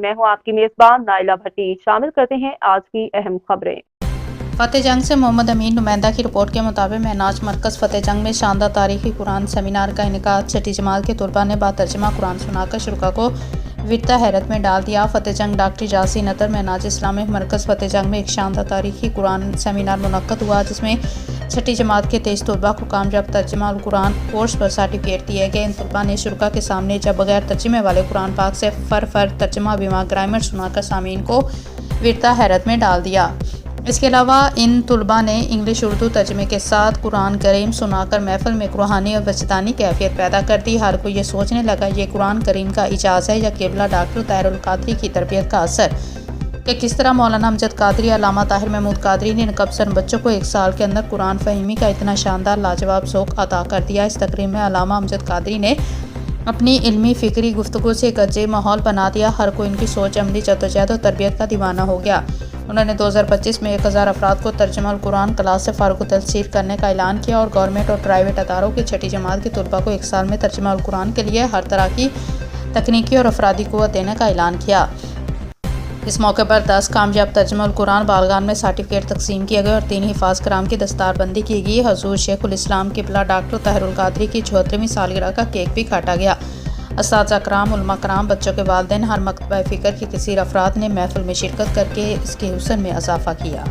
میں ہوں آپ کی میزبان نائلہ بھٹی۔ شامل کرتے ہیں آج کی اہم خبریں۔ فتح جنگ سے محمد امین نمائندہ کی رپورٹ کے مطابق مہناج مرکز فتح جنگ میں شاندار تاریخی قرآن سیمینار کا انعقاد۔ چھٹی جماعت کے طلباء نے باترجمہ قرآن سنا کر شرکاء کو ورطہ حیرت میں ڈال دیا۔ فتح جنگ ڈاکٹر جاسین عطر مہناج اسلامک مرکز فتح جنگ میں ایک شاندار تاریخی قرآن سیمینار منعقد ہوا، جس میں چھٹی جماعت کے 23 طلباء کو کامیاب ترجمہ القرآن کورس پر سرٹیفکیٹ دیے گئے۔ ان طلباء نے شرکاء کے سامنے جب بغیر ترجمے والے قرآن پاک سے فر ترجمہ بیمہ گرامر سنا کر سامعین کو ورطہ حیرت میں ڈال دیا۔ اس کے علاوہ ان طلباء نے انگلش اردو ترجمے کے ساتھ قرآن کریم سنا کر محفل میں روحانی اور وجدانی کیفیت پیدا کر دی۔ ہر کوئی یہ سوچنے لگا یہ قرآن کریم کا اعجاز ہے یا قبلہ ڈاکٹر طاہر القادری کی تربیت کا اثر، کہ کس طرح مولانا امجد قادری، علامہ طاہر محمود قادری نے نقب بچوں کو ایک سال کے اندر قرآن فہمی کا اتنا شاندار لاجواب ذوق عطا کر دیا۔ اس تقریب میں علامہ امجد قادری نے اپنی علمی فکری گفتگو سے ایک عجیب ماحول بنا دیا۔ ہر کوئی ان کی سوچ، عملی جدوجہد اور تربیت کا دیوانہ ہو گیا۔ انہوں نے 2025 میں 1000 افراد کو ترجمہ القرآن کلاس سے فارغ التحصیل کرنے کا اعلان کیا اور گورنمنٹ اور پرائیویٹ اداروں کی چھٹی جماعت کے طلباء کو ایک سال میں ترجمہ القرآن کے لیے ہر طرح کی تکنیکی اور افرادی قوت دینے کا اعلان کیا۔ اس موقع پر 10 کامیاب ترجمہ القرآن بالغان میں سرٹیفکیٹ تقسیم کیے گئے اور 3 حفاظ کرام کی دستار بندی کی گئی۔ حضور شیخ الاسلام قبلہ ڈاکٹر طاہر القادری کی 74ویں سالگرہ کا کیک بھی کاٹا گیا۔ اساتذہ کرام، علماء کرام، بچوں کے والدین، ہر مکتبہ فکر کے کثیر افراد نے محفل میں شرکت کر کے اس کے حسن میں اضافہ کیا۔